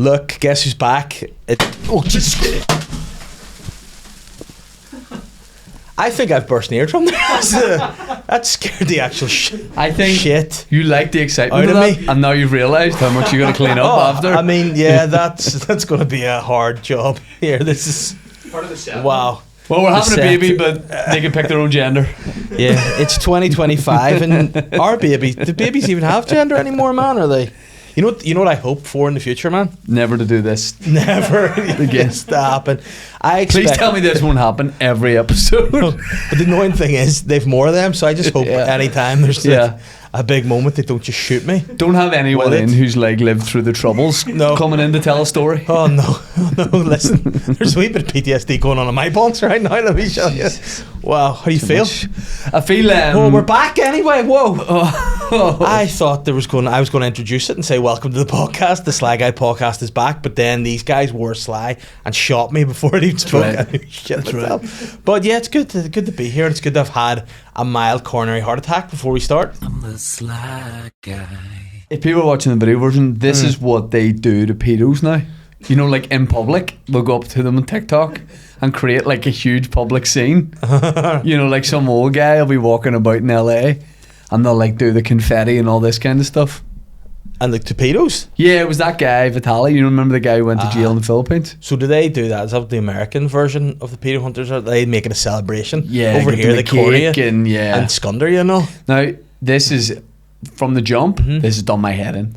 Look, guess who's back? Oh, Jesus. I think I've burst an eardrum there. That scared the actual I think shit. You like the excitement Out of of that, me. and now you've realised how much you got to clean up after. I mean, yeah, that's going to be a hard job here. This is Part of the set. wow. Well, we're having a set. baby, but they can pick their own gender. Yeah, it's 2025, and our baby. Do babies even have gender anymore, man? Are they? You know what I hope for in the future, man? Never to do this. Never gets to happen. I expect. Please tell me this won't happen every episode. But the annoying thing is they've more of them, so I just hope anytime there's like a big moment they don't just shoot me. Don't have anyone in who's like lived through the troubles coming in to tell a story. Oh no, listen, there's a wee bit of PTSD going on in my bones right now, let me show you. Wow, how do you feel? I feel oh, we're back anyway. Whoa. Oh. I thought I was going to introduce it and say welcome to the podcast. The Sly Guy podcast is back, but then these guys were Sly and shot me before it even spoke. That's right. But yeah, it's good to be here. It's good to have had a mild coronary heart attack before we start. I'm the Sly Guy. If people are watching the video version, this is what they do to pedos now. You know, like in public, they'll go up to them on TikTok and create like a huge public scene. You know, like some old guy will be walking about in LA and they'll like do the confetti and all this kind of stuff. And the torpedoes? Yeah, it was that guy, Vitaly. You remember the guy who went to jail in the Philippines? So do they do that? Is that the American version of the pedo hunters? Are they make it a celebration? Yeah, over here they carry it and Scunder, you know. Now this is from the jump. This has done my head in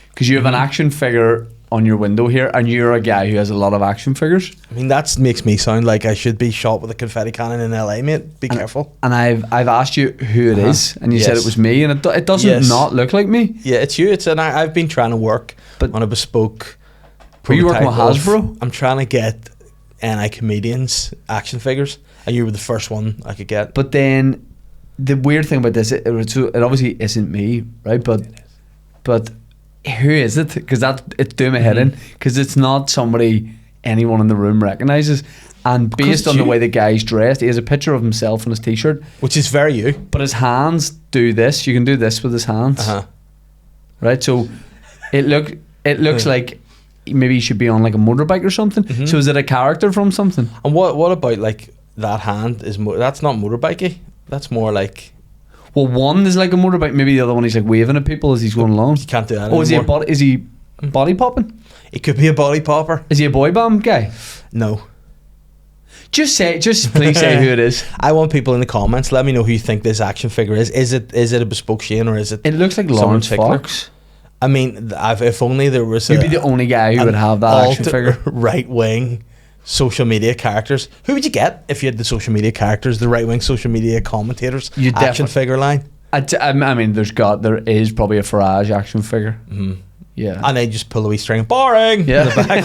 because you have an action figure on your window here, and you're a guy who has a lot of action figures. I mean, that makes me sound like I should be shot with a confetti cannon in LA, mate. Be careful. And I've asked you who it is, and you said it was me, and it doesn't not look like me. Yeah, it's you. I've been trying to work on a bespoke. Were you working with Hasbro? I'm trying to get NI Comedians action figures, and you were the first one I could get. But then the weird thing about this, it obviously isn't me, right? But who is it? Because it's doing my head in. Because it's not somebody anyone in the room recognises. And based on the way the guy's dressed, he has a picture of himself on his t-shirt, which is very you. But his hands do this. You can do this with his hands, right? So it looks like maybe he should be on like a motorbike or something. So is it a character from something? And what about like that hand? That's not motorbikey. That's more like. Well, one is like a motorbike. Maybe the other one he's like waving at people as he's going along. You can't do that. Oh, anymore. is he body popping? It could be a body popper. Is he a boy band guy? No. Just please say who it is. I want people in the comments. Let me know who you think this action figure is. Is it a bespoke Shane or is it? It looks like Lawrence Fox. I mean, if only there was. You'd be the only guy who would have that action figure. Right wing social media characters. Who would you get if you had the social media characters, the right wing social media commentators? Action figure line. I mean, there is probably a Farage action figure. Mm-hmm. Yeah, and they just pull the wee string. Boring. Yeah. In the back.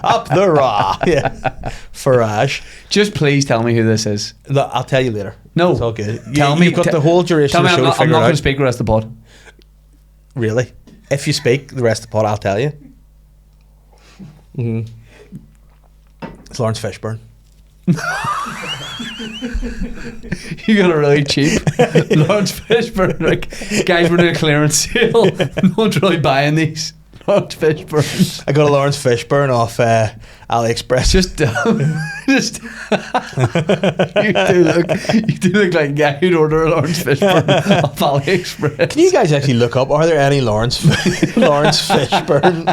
Up the raw. Yeah. Farage. Just please tell me who this is. No, I'll tell you later. No, it's all good. Tell me. You've got the whole duration of the show. I'm not going to speak the rest of the pod. Really? If you speak the rest of the pod, I'll tell you. Mm-hmm. It's Lawrence Fishburne. You got it really cheap. Lawrence Fishburne, like, guys, we're doing a clearance sale. No one's really buying these. Lawrence Fishburne. I got a Lawrence Fishburne off AliExpress. You do look like a guy who'd order a Lawrence Fishburne off AliExpress. Can you guys actually look up? Are there any Lawrence Fishburne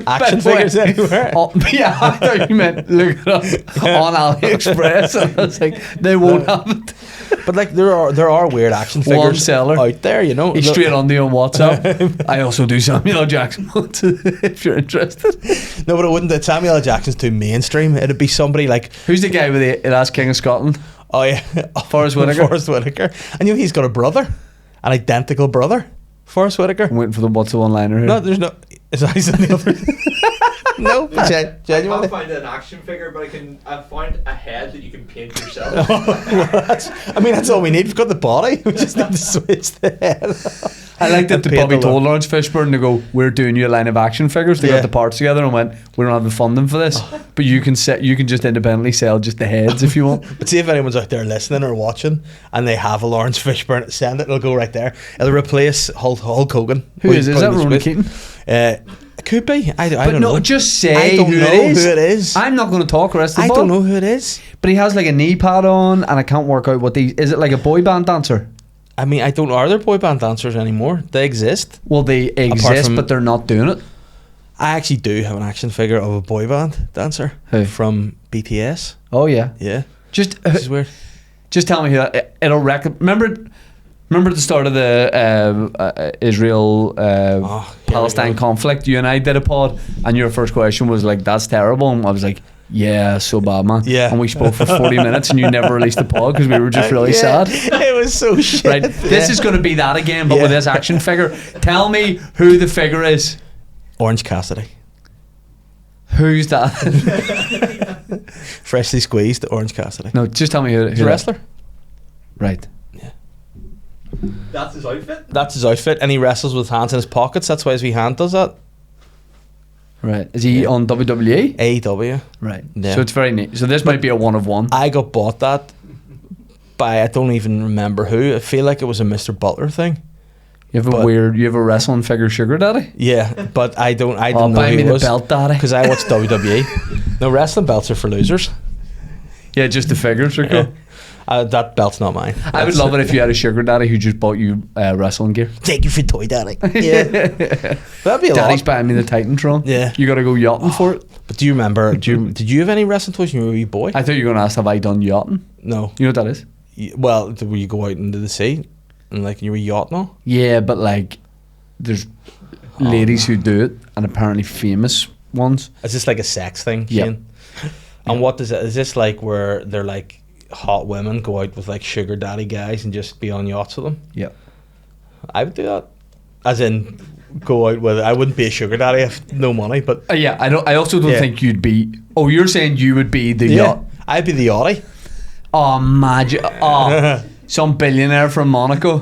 action figures anywhere? Yeah, I thought you meant look it up on AliExpress. And I was like, they won't have it. But like there are weird action figures One seller out there, you know. He's straight on the on WhatsApp. I also do Samuel L. Jackson if you're interested. No, but it wouldn't. Samuel L. Jackson's too mainstream. It'd be somebody like, who's the guy with the last King of Scotland? Oh yeah, Forrest Whitaker. Forrest Whitaker. And you know he's got a brother, an identical brother. Forrest Whitaker. I'm waiting for the what's the one liner here. No, there's no. His eyes in the other. No, I can't genuinely. find an action figure, but I've found a head that you can paint yourself. I mean, that's all we need. We've got the body. We just need to switch the head. I like that And the paint Bobby the told Lawrence Fishburne to go, we're doing you a line of action figures. They Yeah. got the parts together and went, we don't have the funding for this, but you can just independently sell just the heads if you want. But see if anyone's out there listening or watching and they have a Lawrence Fishburne, send it. It'll go right there. It'll replace Hulk Hogan. Who is that? Probably Ronan with- Keating? It could be. I But don't no, know. just say I don't who know it is. who it is. I'm not going to talk the rest of the I pod. don't know who it is. But he has like a knee pad on, and I can't work out what these. Is it like a boy band dancer? I mean, I don't know. Are there boy band dancers anymore? They exist. Well, they exist, from- but they're not doing it. I actually do have an action figure of a boy band dancer Who? from BTS. Oh yeah. Yeah, Just this is weird. just tell me who that. It'll remember at the start of the Israel Palestine conflict, you and I did a pod, and your first question was like, "That's terrible," and I was like, "Yeah, so bad, man." Yeah. And we spoke for 40 minutes, and you never released the pod because we were just really Yeah. sad. It was so shit. Right, this is going to be that again, but with Yeah. this action figure. Tell me who the figure is. Orange Cassidy. Who's that? Freshly squeezed Orange Cassidy. No, just tell me who. He's a wrestler. Right. That's his outfit. That's his outfit, and he wrestles with hands in his pockets. That's why his wee hand does that. Right. Is he on WWE? AEW. Right. Yeah. So it's very neat. So this might be a one of one. I got bought that by I don't even remember who. I feel like it was a Mr. Butler thing. You have a wrestling figure sugar daddy? Yeah, but I don't Oh, know buy who me it the was belt daddy. because I watched WWE. No, wrestling belts are for losers. Yeah, just the figures are cool. Yeah. That belt's not mine. I would love it if you had a sugar daddy who just bought you wrestling gear. Take you for toy daddy. Yeah, that'd be a Daddy's lot. buying me the Titantron. Yeah. You got to go yachting for it. But do you remember? Did you have any wrestling toys when you were a wee boy? I thought you were going to ask, have I done yachting? No. You know what that is? Well, where you go out into the sea and like you were yachting all? Yeah, but like there's ladies who do it, and apparently famous ones. Is this like a sex thing? Yep. Shane? And what does it? Is this like where they're like hot women go out with like sugar daddy guys and just be on yachts with them? Yeah. I would do that. As in, go out with. I wouldn't be a sugar daddy if no money, but Yeah, I also don't Yeah. think you'd be. Oh, you're saying you would be the yacht? I'd be the yachty. Oh, magic! Oh, some billionaire from Monaco.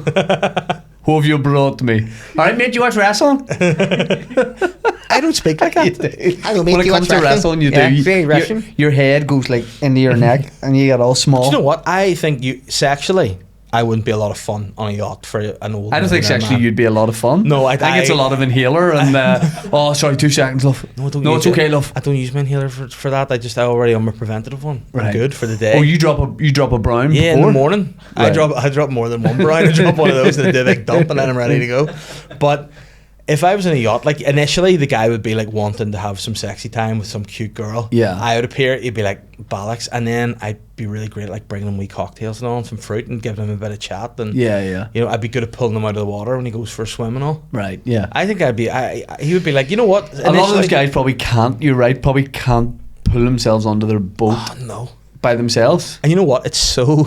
Who have you brought me? All right, mate. You watch wrestling? I don't speak like that. I don't When it comes to wrestling, you do. Very Russian. Your head goes like into your neck, and you get all small. Do you know what? I think you sexually, I wouldn't be a lot of fun on a yacht for an old. I don't think millionaire sexually man. you'd be a lot of fun. No, I- think it's a lot of inhaler and. Oh, sorry, 2 seconds, love. No, I don't No, use it's it. okay, love. I don't use my inhaler for that. I already am a preventative one. I'm Right. good for the day. Oh, you drop a brown. Yeah, in before? the morning. Right. I drop more than one brown. I drop one of those and I do a big dump and then I'm ready to go. But if I was in a yacht, like initially the guy would be like wanting to have some sexy time with some cute girl. Yeah. I would appear, he'd be like bollocks, and then I'd be really great at like bringing him wee cocktails and all and some fruit and giving him a bit of chat and Yeah. you know, I'd be good at pulling him out of the water when he goes for a swim and all. Right. Yeah. I think he would be like, you know what? A lot of those guys probably can't. You're right. Probably can't pull themselves onto their boat Oh, no. by themselves. And you know what? It's so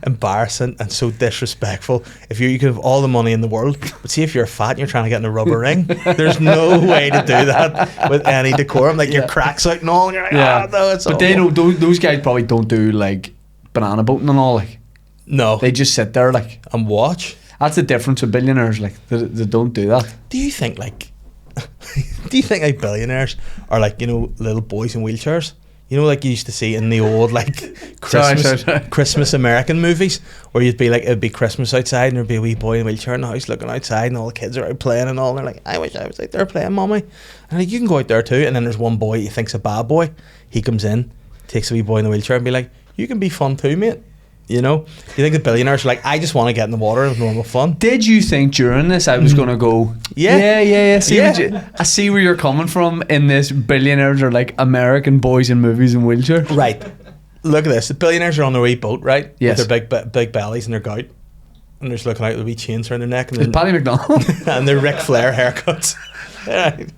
embarrassing and so disrespectful. If you can have all the money in the world, but see if you're fat and you're trying to get in a rubber ring, there's no way to do that with any decorum. Like your cracks out and all, and you're like, Yeah. no, it's But they awful." don't. Those guys probably don't do like banana boating and all. Like No, they just sit there. Like and watch. that's the difference with billionaires. Like they don't do that. Do you think like billionaires are like, you know, little boys in wheelchairs? You know, like you used to see in the old like Christmas Sorry. Christmas American movies, where you'd be like, it'd be Christmas outside and there'd be a wee boy in a wheelchair in the house looking outside, and all the kids are out playing and all. And they're like, I wish I was out there playing, mommy. And like, you can go out there too. And then there's one boy he thinks a bad boy. He comes in, takes a wee boy in the wheelchair, and be like, you can be fun too, mate. You know, do you think the billionaires are like, I just want to get in the water and have normal fun? Did you think during this I was gonna go? Yeah. Yeah. See, Yeah. I see where you're coming from. In this, billionaires are like American boys in movies in wheelchairs. Right. Look at this. The billionaires are on their wee boat, right? Yes. With their big bellies and their gout. And they're just looking out with wee chains around their neck. And Is Paddy McDonald? and their Ric Flair haircuts. Right.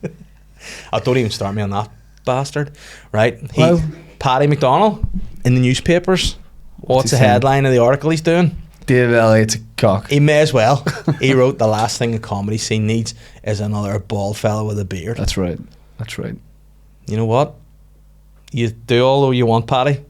Oh, don't even start me on that bastard. Right? Well- Paddy McDonald in the newspapers. What's he the saying? headline of the article he's doing? Dave Elliott's a cock. He may as well. He wrote, the last thing a comedy scene needs is another bald fella with a beard. That's right. That's right. You know what? You do all you want, Paddy.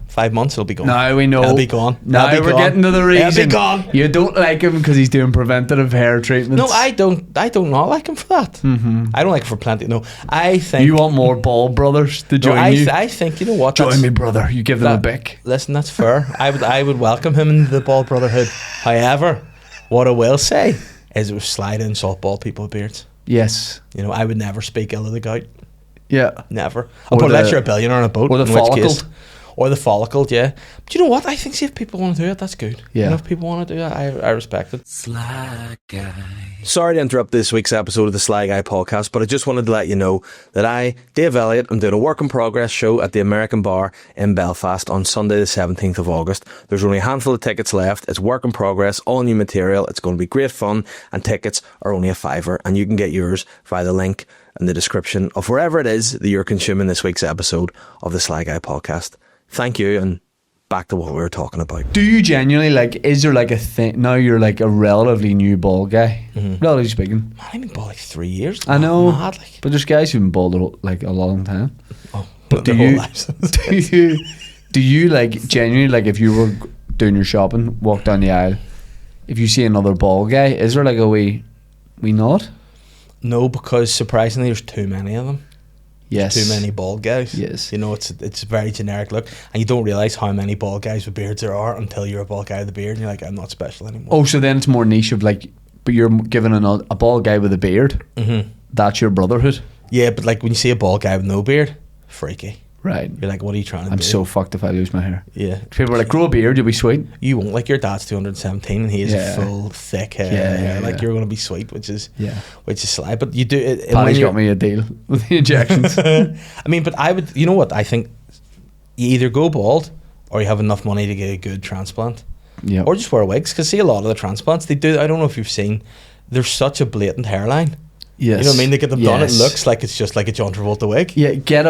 5 months, it'll be gone. Now we know. It'll be gone. Now It'll be we're gone. getting to the It'll reason. be gone. You don't like him because he's doing preventative hair treatments. No, I don't not like him for that. Mm-hmm. I don't like him for plenty. No, I think You want more bald brothers to join you? I think, you know what? Join that's- me, brother. You give them a bick. Listen, that's fair. I would welcome him into the bald brotherhood. However, what I will say is it was slide in salt bald people with beards. Yes. You know, I would never speak ill of the gout. Yeah. Never. Or Unless the- you're a billionaire on a boat. or the in which case- follicled. Or the follicled, yeah. But you know what? I think, see, if people want to do it, that's good. Yeah. You know, if people want to do that, I respect it. Sly Guy. Sorry to interrupt this week's episode of the Sly Guy podcast, but I just wanted to let you know that I, Dave Elliott, am doing a work in progress show at the American Bar in Belfast on Sunday the 17th of August. There's only a handful of tickets left. It's work in progress, all new material. It's going to be great fun, and tickets are only a £5, and you can get yours via the link in the description of wherever it is that you're consuming this week's episode of the Sly Guy podcast. Thank you, and back to what we were talking about. Do you genuinely like? Is there like a thing now? You're like a relatively new bald guy, relatively speaking. Man, I've been bald like 3 years. I know, Mad, like. but there's guys who've been bald like a long time. Oh, But their do whole you lives. do you like genuinely like if you were doing your shopping, walk down the aisle, if you see another bald guy, is there like a wee nod? No, because surprisingly, there's too many of them. Yes. Too many bald guys. Yes. You know, it's a very generic look, and you don't realise how many bald guys with beards there are until you're a bald guy with a beard, and you're like, I'm not special anymore. Oh, so then it's more niche of like, but you're giving a bald guy with a beard. Mm-hmm. That's your brotherhood, Yeah, but like when you see a bald guy with no beard, freaky. right? You're like, what are you trying to I'm do? so fucked if I lose my hair. Yeah. People are like, grow a beard, you'll be sweet. You won't. Like your dad's 217 and he has Yeah. full, thick hair. Yeah, like yeah. you're going to be sweet, which is Yeah. sly. But you do it. and when Paddy's you're- got me a deal with the injections. I mean, but I would, you know what? I think you either go bald or you have enough money to get a good transplant. Yeah. Or just wear wigs. Because see, a lot of the transplants, they do, I don't know if you've seen, there's such a blatant hairline. Yes. You know what I mean? They get them done, it Yes. looks like it's just like a John Travolta wig. Yeah, get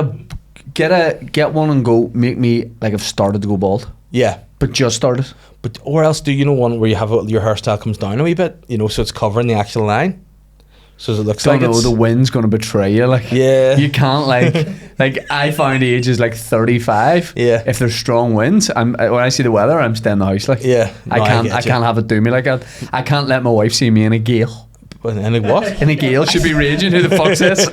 one and go. Make me like I've started to go bald, Yeah. but just started. But, or else do you know one where you have your hairstyle comes down a wee bit, you know, so it's covering the actual line? So it looks Don't like know it's... the wind's gonna betray you. Like Yeah. you can't like I found age is like 35. Yeah. If there's strong winds, when I see the weather, I'm staying in the house. Like Yeah. I No, can't get you. have it do me like that. I can't let my wife see me in a gale. And like, what? In a gale, she'd be raging. Who the fuck's this?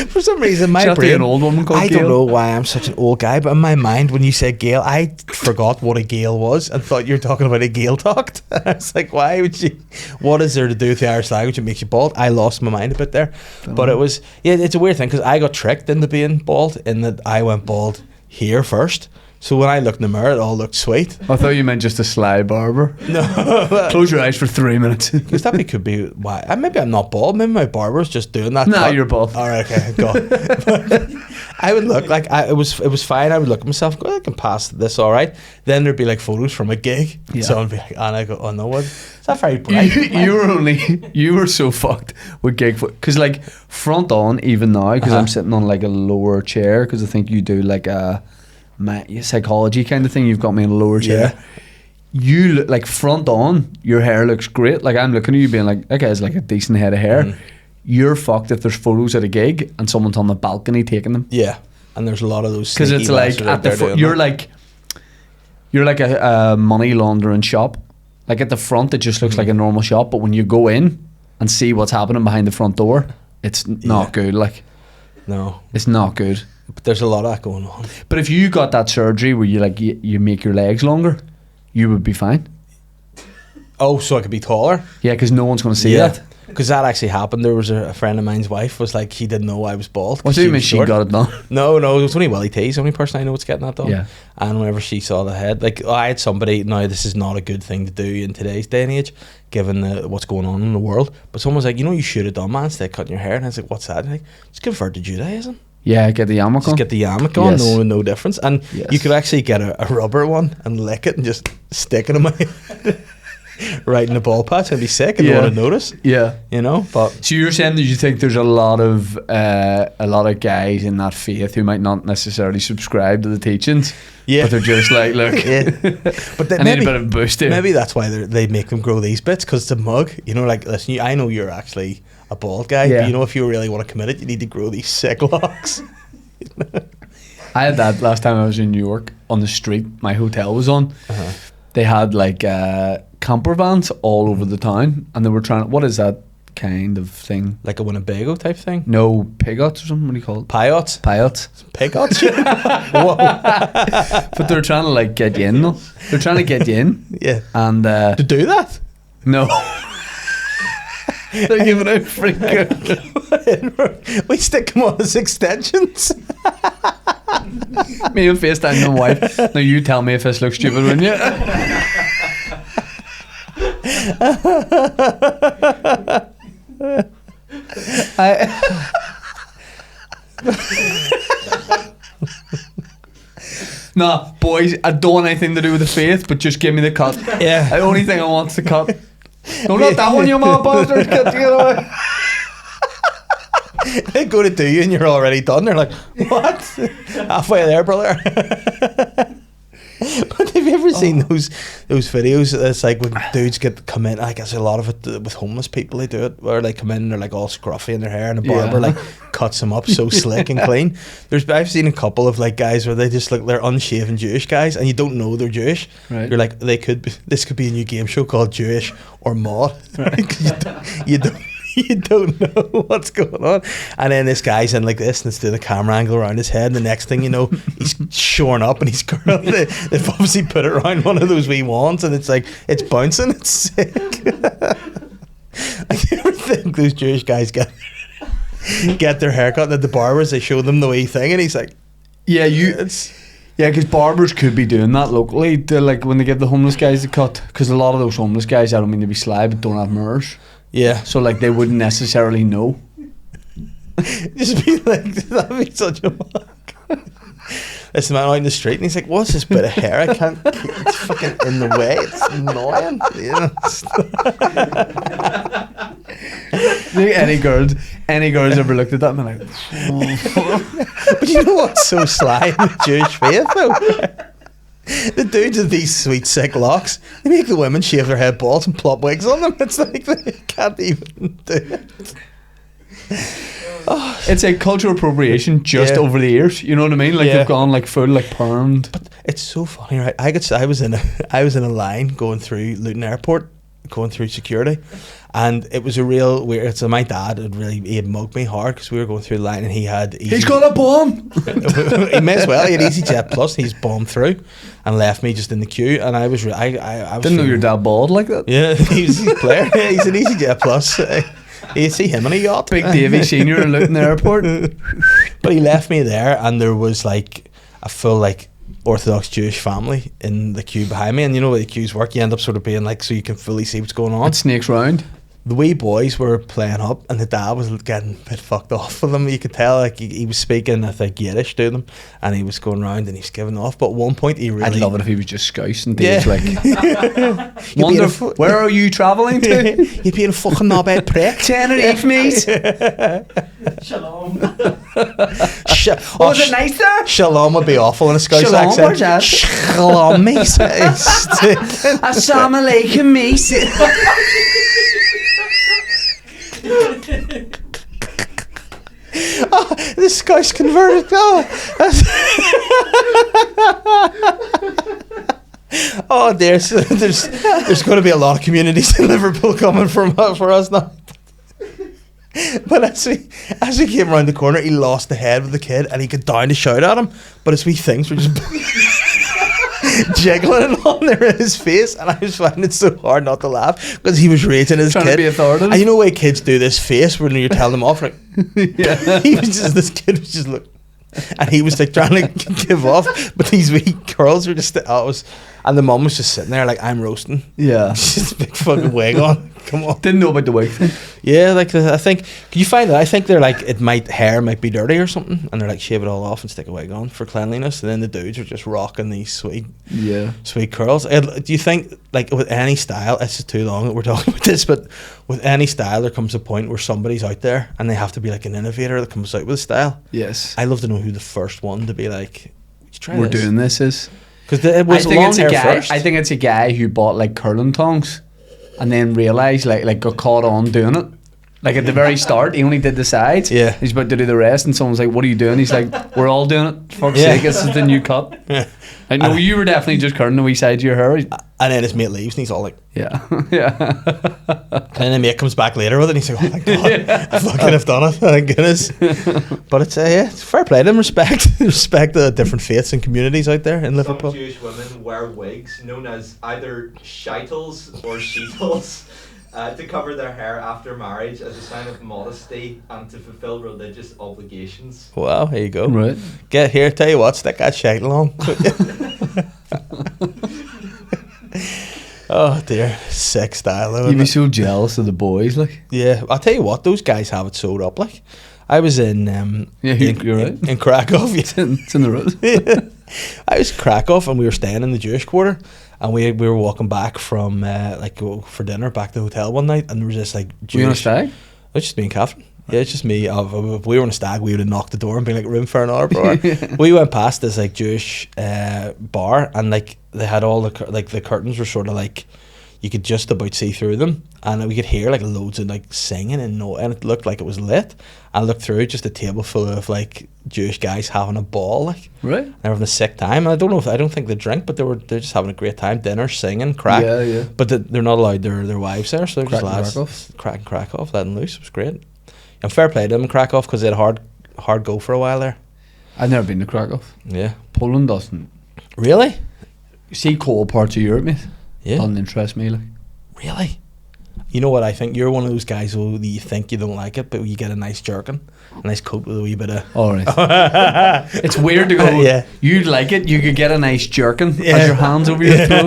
For some reason, my She'll have to be brain... an old woman called I Gail. don't know why I'm such an old guy, but in my mind, when you said Gail, I forgot what a Gail was and thought you were talking about a Gail talked. I was like, why would you... What is there to do with the Irish language that makes you bald? I lost my mind a bit there. But it was... Yeah, it's a weird thing, because I got tricked into being bald in that I went bald here first. So when I looked in the mirror, it all looked sweet. I thought you meant just a Sly barber. No. Close your eyes for 3 minutes. Because that could be why. Maybe I'm not bald. Maybe my barber's just doing that. Nah, cut. you're bald. All right, okay, go. I would look like it was fine. I would look at myself, go, I can pass this all right. Then there'd be like photos from a gig. Yeah. So I'd be like, and I go, oh no, what? Is that very bright? you were so fucked with gig because like front on even now because I'm sitting on like a lower chair because I think you do like a psychology kind of thing. You've got me in a lower chair. Yeah. You look like front on. Your hair looks great. Like I'm looking at you being like, that guy's like a decent head of hair. You're fucked if there's photos at a gig and someone's on the balcony taking them. Yeah, and there's a lot of those Because sneaky it's like bastards at out the there doing you're that. like a money laundering shop. Like at the front, it just looks like a normal shop, but when you go in and see what's happening behind the front door, it's not good. Like No, it's not good. but there's a lot of that going on. But if you got that surgery where you like you make your legs longer, you would be fine. Oh, so I could be taller? Yeah, because no one's going to see that. Because that actually happened. There was a friend of mine's wife was like, he didn't know I was bald. What 'cause do you mean was she short. got it done? No, it was only Willie T's the only person I know that's getting that done. Yeah. And whenever she saw the head, like I had somebody, now this is not a good thing to do in today's day and age, given what's going on in the world, but someone was like, you know, you should have done, man, instead of cutting your hair. And I was like, what's that? And like, just convert to Judaism. Yeah, get the yarmulke Just on. get the yarmulke on, Yes. no difference. And Yes. you could actually get a rubber one and lick it and just stick it in my head. right in the ball patch and be sick and no Yeah. one would notice. Yeah. You know, but So you're saying that you think there's a lot of guys in that faith who might not necessarily subscribe to the teachings, yeah. but they're just like, look, Yeah. But I need a bit of a boost here. maybe that's why they make them grow these bits, because it's a mug. You know, like, listen, I know you're actually a bald guy, Yeah. but you know, if you really want to commit it, you need to grow these sick locks. I had that last time I was in New York on the street my hotel was on. Uh-huh. They had like camper vans all over the town, and they were trying. What is that kind of thing? Like a Winnebago type thing. No, pigots or something. What do you call it? Pyots. Pilots. Pigots. Whoa. But they're trying to like get you in. Though. They're trying to get you in, Yeah. and To do that? no. They're giving out free good. We stick them on as extensions. Me and FaceTime my wife. Now you tell me if this looks stupid, wouldn't you? Nah, boys, I don't want anything to do with the faith, but just give me the cut. Yeah. The only thing I want is the cut. No, not that one, you mad bastard. Get away. They go to do you and you're already done. They're like, what? Halfway there, brother. But have you ever seen those videos? It's like when dudes come in. I guess a lot of it with homeless people, they do it where they come in and they're like all scruffy in their hair, and the barber Yeah. like cuts them up so slick and clean. I've seen a couple of like guys where they just look, they're unshaven Jewish guys, and you don't know they're Jewish. Right. You're like, this could be a new game show called Jewish or Mod. Right. 'Cause you don't know what's going on. And then this guy's in like this, and it's doing a camera angle around his head, and the next thing you know, he's shorn up and he's curled. They've obviously put it around one of those wee wands, and it's like, it's bouncing, it's sick. I never think those Jewish guys get their haircut at the barbers, they show them the wee thing, and he's like, Yeah, because barbers could be doing that locally. To like when they give the homeless guys a cut, because a lot of those homeless guys, I don't mean to be sly, but don't have mirrors. yeah. So like they wouldn't necessarily know. Just be like, that'd be such a mug. This man out in the street, and he's like, what's this bit of hair? I can't, it's fucking in the way, it's annoying. You know? Any girls ever looked at that and been like, But you know what's so sly in the Jewish faith, though? The dudes with these sweet sick locks, they make the women shave their head bald and plop wigs on them. It's like they can't even do it. it's a cultural appropriation just Yeah. over the ears. You know what I mean? Like Yeah. they've gone like full like permed. But it's so funny, right? I was in a line going through Luton Airport, going through security, and it was a real weird. So my dad he had mugged me hard because we were going through the line, and he had He's got a bomb. he may as well. He had EasyJet Plus. He's bombed through, and left me just in the queue. And I was I was Didn't know feeling- your dad bald like that. Yeah, he's a player. Yeah, he's an EasyJet Plus. You see him on a yacht. Big Davy Senior in Luton Airport. But he left me there, and there was like a full like Orthodox Jewish family in the queue behind me. And you know where the queues work, you end up sort of being like, so you can fully see what's going on. It snakes round. The wee boys were playing up, and the dad was getting a bit fucked off with them. You could tell like he was speaking, I think, Yiddish to them, and he was going round and he was giving off. But at one point he really, I'd love it if he was just scouse and Yeah. Dave's like, You'd be wonder in a fu- where are you travelling to? You'd be in a fucking knobhead prick. Tenerife, mate. Shalom. Was it nice there? Shalom would be awful in a Scouse Shalom, accent. where's that? Shalom, mate. Assalamu alaikum, mate. This guy's converted. Oh, there's going to be a lot of communities in Liverpool coming for us now. But as we came around the corner, he lost the head of the kid, and he got down to shout at him. But his wee things were just jiggling and on there in his face, and I was finding it so hard not to laugh because he was rating his Trying kid. to be authoritative. And you know why kids do this face when you're telling them off, like Yeah. this kid was just look, and he was like trying to give off, but these wee curls were just. And the mum was just sitting there like, I'm roasting. Yeah. She's a big fucking wig on. Come on. Didn't know about the wig thing. Yeah, like I think, can you find that? I think they're like, hair might be dirty or something, and they're like, shave it all off and stick a wig on for cleanliness, and then the dudes are just rocking these sweet curls. Do you think, like, with any style, it's just too long that we're talking about this, but with any style, there comes a point where somebody's out there and they have to be like an innovator that comes out with a style. Yes. I love to know who the first one to be like, would you try We're this? doing this is. Because it was long hair first. I think it's a guy who bought like curling tongs and then realised like got caught on doing it. Like at the very start, he only did the sides. Yeah. He's about to do the rest, and someone's like, "What are you doing?" He's like, "We're all doing it. For fuck's sake, this is the new cut." Yeah. I know you were definitely just curling the wee sides of your hair. And then his mate leaves and he's all like, Yeah, yeah. and then the mate comes back later with it and he's like, oh my god, I fucking have done it, thank goodness. But it's it's fair play to them. Respect the different faiths and communities out there in Liverpool. Some Jewish women wear wigs known as either sheitels or sheetles to cover their hair after marriage as a sign of modesty and to fulfill religious obligations. Wow, here you go. Right. Get here, tell you what, stick that shite along. Oh dear, sick style though. You'd be Isn't it? so jealous of the boys, like. Yeah, I'll tell you what, those guys have it sewed up. Like, I was in You're right. in Krakow. It's in the road. Yeah. I was in Krakow and we were staying in the Jewish quarter, and we were walking back from for dinner back to the hotel one night, and there was this like Jewish. Were you on a stag? It's just me and Catherine. Yeah, it's just me. If we were on a stag, we would have knocked the door and been like, room for an hour, bro. We went past this like Jewish bar, and like they had all the curtains were sort of like you could just about see through them, and we could hear like loads of like singing and it looked like it was lit. I looked through, just a table full of like Jewish guys having a ball, like Right. they're having a sick time. I don't think they drink, but they're just having a great time, dinner, singing, crack. Yeah, yeah. But they're not allowed their wives there, so they're just Cracking lads crack off. cracking crack off, letting loose. It was great. And fair play to them in Krakow because they had a hard go for a while there. I've never been to Krakow. Yeah. Poland doesn't. Really? You see cold parts of Europe, mate. Yeah. Doesn't interest me, like. Really? You know what I think? You're one of those guys who you think you don't like it, but you get a nice jerkin, a nice coat with a wee bit of... All right. It's weird to go, Yeah. you'd like it, you could get a nice jerkin Yeah. as your hands over your throat.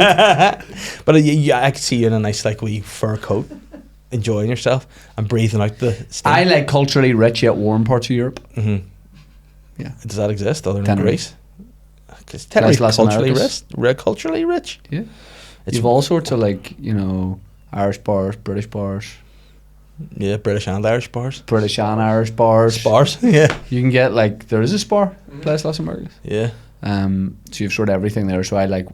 But I could see you in a nice like wee fur coat, enjoying yourself and breathing out the steam. I like culturally rich yet warm parts of Europe. Mm-hmm. Yeah. Does that exist other than Tenerife. Greece? Because Tenerife Las culturally Americas. rich. Culturally rich. Yeah. It's You've all sorts of like, Irish bars, British bars, yeah, British and Irish bars. British and Irish bars. Bars, yeah, You can get like, there is a spar, Place Las Americas. yeah. So you've sort of everything there. So I like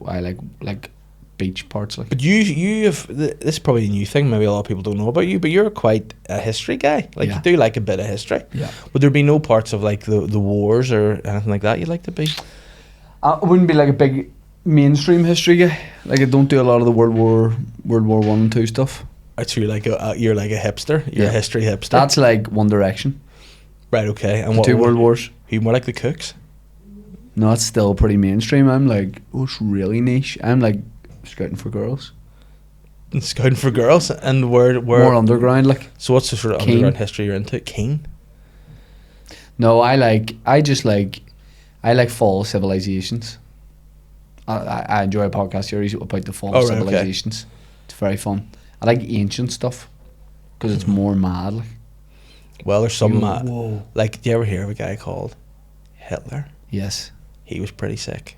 beach parts, like. But you have this is probably a new thing. Maybe a lot of people don't know about you, but you're quite a history guy. Like Yeah. you do like a bit of history. Yeah. Would there be no parts of like the wars or anything like that you'd like to be? I wouldn't be like a big mainstream history guy. Like I don't do a lot of the World War One and Two stuff. So you're like a hipster. You're Yeah. a history hipster. That's like One Direction. right. Okay. And The two World Wars. Are you more like the Cooks? No, it's still pretty mainstream. I'm like, it's really niche. I'm like scouting for girls. And scouting for girls, and where More underground, like. So what's the sort of Keen. underground history you're into? Keen. No, I like fall civilizations. I enjoy a podcast series about the fall Oh, of right, okay. civilizations. It's very fun. I like ancient stuff because it's more mad. Like, Well, there's some whoa. like. Do you ever hear of a guy called Hitler? Yes. He was pretty sick.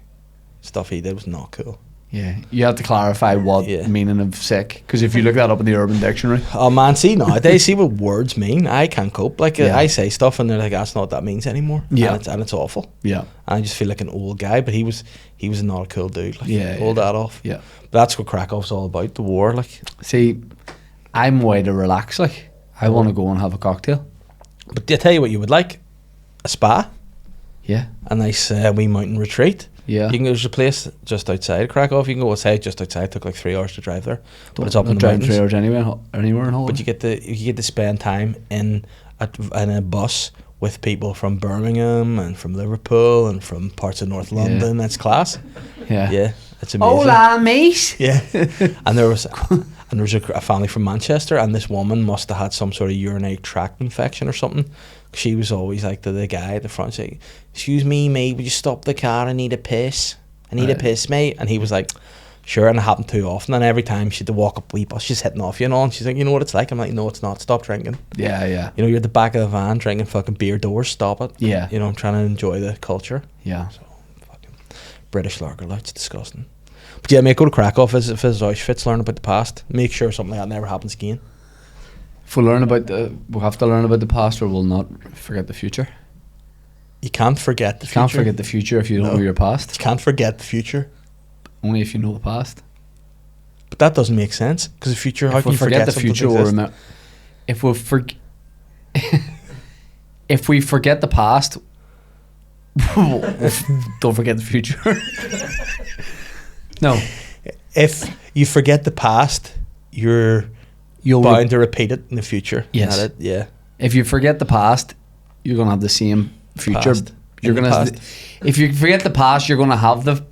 Stuff he did was not cool. Yeah. You have to clarify what Yeah. meaning of sick, because if you look that up in the Urban Dictionary, Oh man, see nowadays, see what words mean. I can't cope. Like Yeah. I say stuff, and they're like, "That's not what that means anymore." Yeah. and it's awful. yeah, And I just feel like an old guy, but he was not a cool dude. Like, Yeah, pulled yeah. that off. yeah. But that's what Krakow's all about. The war, like. See, I'm way to relax. Like, I want to go and have a cocktail. But I tell you what, you would like a spa, Yeah, a nice wee mountain retreat. yeah. You can there's a place just outside Krakow. You can go outside, just outside. It took like 3 hours to drive there, but it's up in the driving mountains. 3 hours anywhere in Holland. But you get to spend time in a bus with people from Birmingham and from Liverpool and from parts of North London. That's class. yeah. Yeah, it's amazing. Hola, mate. Yeah, and there was a family from Manchester, and this woman must have had some sort of urinary tract infection or something. She was always like to the guy at the front saying, "Excuse me, mate, would you stop the car? I need a piss. I need a Right. piss, mate." And he was like, Sure, and it happened too often, and every time she had to walk up wee bus, she's hitting off, you know, and she's like, you know what it's like? I'm like, no, it's not. Stop drinking. Yeah, yeah. You know, you're at the back of the van drinking fucking beer doors. Stop it. Yeah. You know, I'm trying to enjoy the culture. Yeah. So, fucking British lager, like, it's disgusting. But yeah, mate, go to Krakow, visit Auschwitz, learn about the past. Make sure something like that never happens again. If we'll have to learn about the past, or we'll not forget the future. You can't forget the You future. can't forget the future if you don't know your past. You can't forget the future. Only if you know the past. But that doesn't make sense, because the future, how If can we you forget forget the something future, that we'll exists? remember. If we forget the past, don't forget the future. No, If you forget the past, you're you'll bound to repeat it in the future. Yes. That it? Yeah. if you forget the past, you're gonna have the same future. Past. You're In the gonna. past. If you forget the past, you're gonna have the.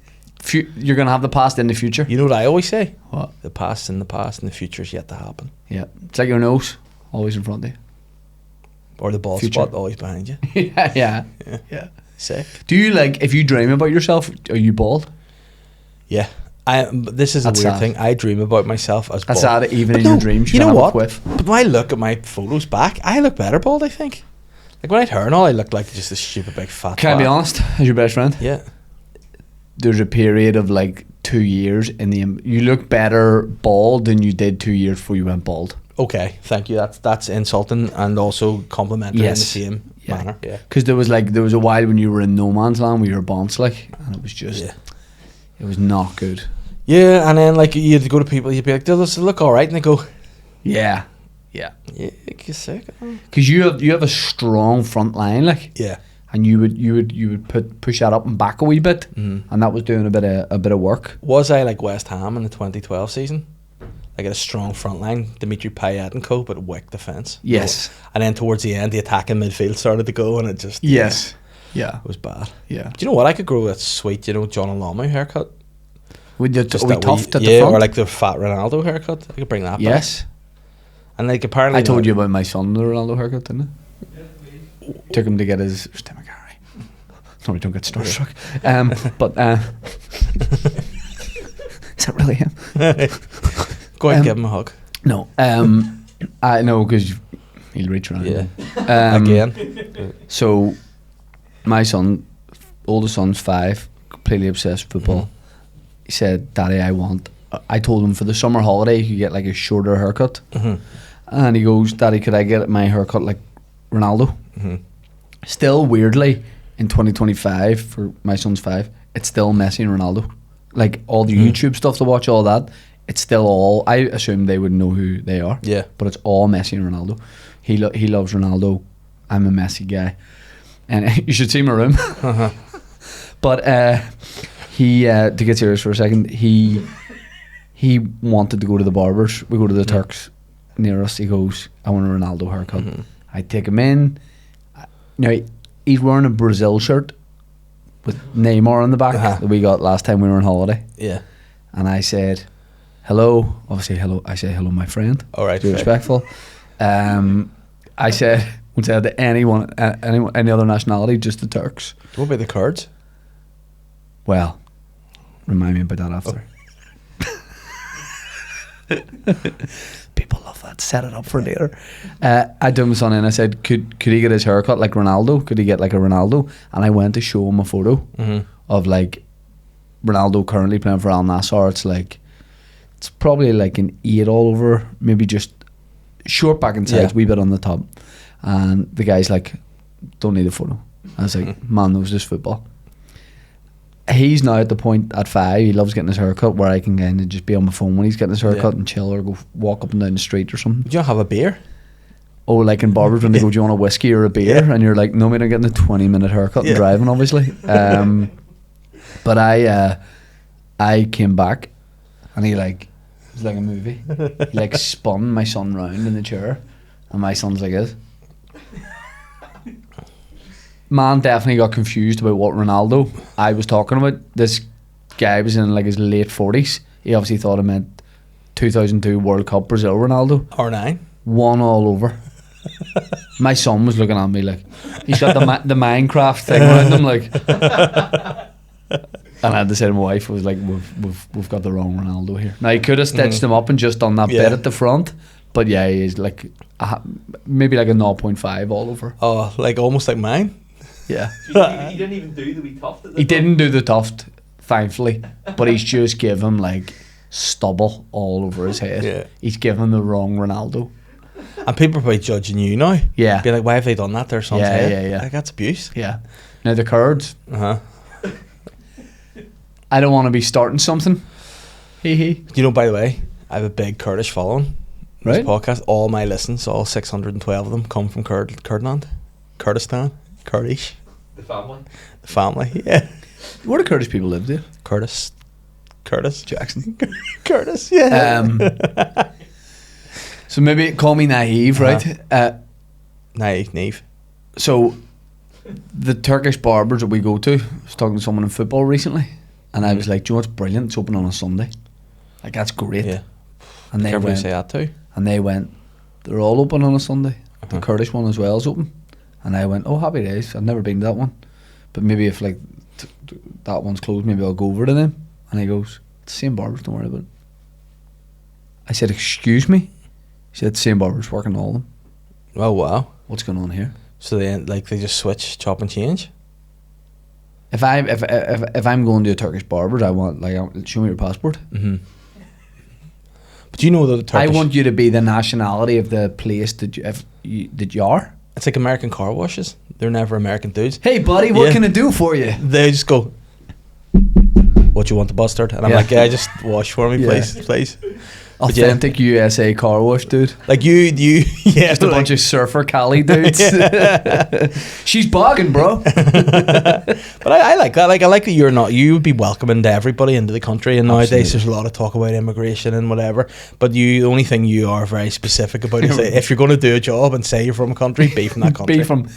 You're gonna have the past in the future. You know what I always say? What? The past's in the past and the future's yet to happen. Yeah, it's like your nose, always in front of Or the bald Future. spot always behind you. you. Yeah. Sick. Do you like if you dream about yourself? Are you bald? Yeah. This is a That's weird sad. thing. I dream about myself as That's bald. sad. Even But in no, your dreams, you know can have what? a whiff. But when I look at my photos back, I look better bald, I think. Like when I had hair and all, I looked like just a stupid big fat Can I be twat. honest? As your best friend, Yeah. there's a period of like 2 years in the. You look better bald than you did 2 years before you went bald. Okay, thank you. That's insulting and also complimentary in the Yes. same Yeah. manner. Yeah. Because there was a while when you were in no man's land where you were bonds like, and it was just, Yeah. it was not good. Yeah, and then like you'd go to people, you'd be like, "Does it look all right?" And they go, Yeah, "Yeah, you're sick." because you have a strong front line like, Yeah. and you would push that up and back a wee bit, and that was doing a bit of work. Was I like West Ham in the 2012 season? Like a strong front line, Dimitri Payet and co, but wick defence. Yes. And then towards the end, the attacking midfield started to go, and it just Yeah. it was bad. Yeah. Do you know what? I could grow that sweet, John Lama haircut. Would you Just we that toughed at the yeah, front? or like the fat Ronaldo haircut. I could bring that back. Yes. And like apparently, I told you about my son, the Ronaldo haircut, didn't I? Took him to get his Tim McGarry. Sorry, don't get starstruck. But is that really him? go ahead and give him a hug. No. I know because he'll reach around. Yeah. Again. So, my son, oldest son's 5, completely obsessed with football. He said, "Daddy, I told him for the summer holiday he could get like a shorter haircut." And he goes, "Daddy, could I get my haircut like Ronaldo?" Still, weirdly, in 2025, for my son's 5, it's still Messi and Ronaldo. Like all the YouTube stuff to watch, all that, it's still all. I assume they would know who they are. Yeah. But it's all Messi and Ronaldo. He loves Ronaldo. I'm a Messi guy, and you should see my room. But he to get serious for a second, he wanted to go to the barbers. We go to the Turks near us. He goes, "I want a Ronaldo haircut." I take him in. Now he's wearing a Brazil shirt with Neymar on the back that we got last time we were on holiday. Yeah. And I said, "Hello." Obviously, hello. I say, "Hello, my friend." All right. Be fair. respectful. I said, "Would say to anyone, any other nationality, just the Turks." What about the Kurds? Well, remind me about that after. People love that. Set it up for later. I took my son in. I said, "Could he get his haircut like Ronaldo? Could he get like a Ronaldo?" And I went to show him a photo of like Ronaldo currently playing for Al Nassr. It's probably like an 8 all over, maybe just short back and sides, wee bit on the top. And the guy's like, "Don't need a photo." I was like, "Man knows this football." He's now at the point at 5, he loves getting his haircut where I can kind of just be on my phone when he's getting his haircut and chill or go walk up and down the street or something. Do you not have a beer? Oh, like in barbers when they go, "Do you want a whiskey or a beer?" And you're like, "No, mate, I'm getting a 20-minute haircut and driving, obviously." But I came back and it was like a movie. He like spun my son round in the chair and my son's like this. Man definitely got confused about what Ronaldo I was talking about. This guy was in like his late 40s. He obviously thought it meant 2002 World Cup Brazil Ronaldo. R9. One all over. My son was looking at me like he's got the Minecraft thing around him like. And I had to say to my wife, I was like, we've got the wrong Ronaldo here. Now he could have stitched him up and just done that bit at the front, but yeah, he's like maybe like a 0.5 all over. Oh, like almost like mine. Yeah. He didn't even do the wee tuft. He didn't do the tuft, thankfully, but he's just give him like stubble all over his head. Yeah. He's given the wrong Ronaldo. And people are probably judging you now. Yeah. Be like, why have they done that to their son's Yeah, head? yeah. Like, that's abuse. Yeah. Now the Kurds, Uh-huh. I don't want to be starting something. Hee hee. You know, by the way, I have a big Kurdish following. This Right. podcast, all my listens, all 612 of them come from Kurdistan, Kurdish, The family. the family. Yeah. Where do Kurdish people live, dude? Curtis Jackson. Curtis, yeah. So maybe call me naive, right? Naive. So the Turkish Barbers that we go to, I was talking to someone in football recently, and I was like, do you know what's brilliant? It's open on a Sunday. Like, that's great. Yeah. And they Careful you went, say that too. and they went, they're all open on a Sunday. The Uh-huh. Kurdish one as well is open. And I went, oh, happy days. I've never been to that one. But maybe if like that one's closed, maybe I'll go over to them. And he goes, it's the same barbers, don't worry about it. I said, excuse me? He said, same barbers, working all of them. Oh wow. What's going on here? So they just switch, chop and change. If I'm going to a Turkish barber, I want show me your passport. Mm-hmm. But you know that the Turkish, I want you to be the nationality of the place that you are. it's like American car washes. They're never American dudes. Hey buddy, what Yeah. can I do for you? They just go, what you want, the bastard? And I'm Yeah. like, yeah, just wash for me, Yeah. please. But yeah, Authentic USA car wash, dude. like you, yeah, Just a bunch of surfer Cali dudes. She's bogging, bro. But I like that. Like, I like that you would be welcoming to everybody into the country. And nowadays Absolutely. there's a lot of talk about immigration and whatever. But the only thing you are very specific about is that if you're going to do a job and say you're from a country, be from that country. Be from.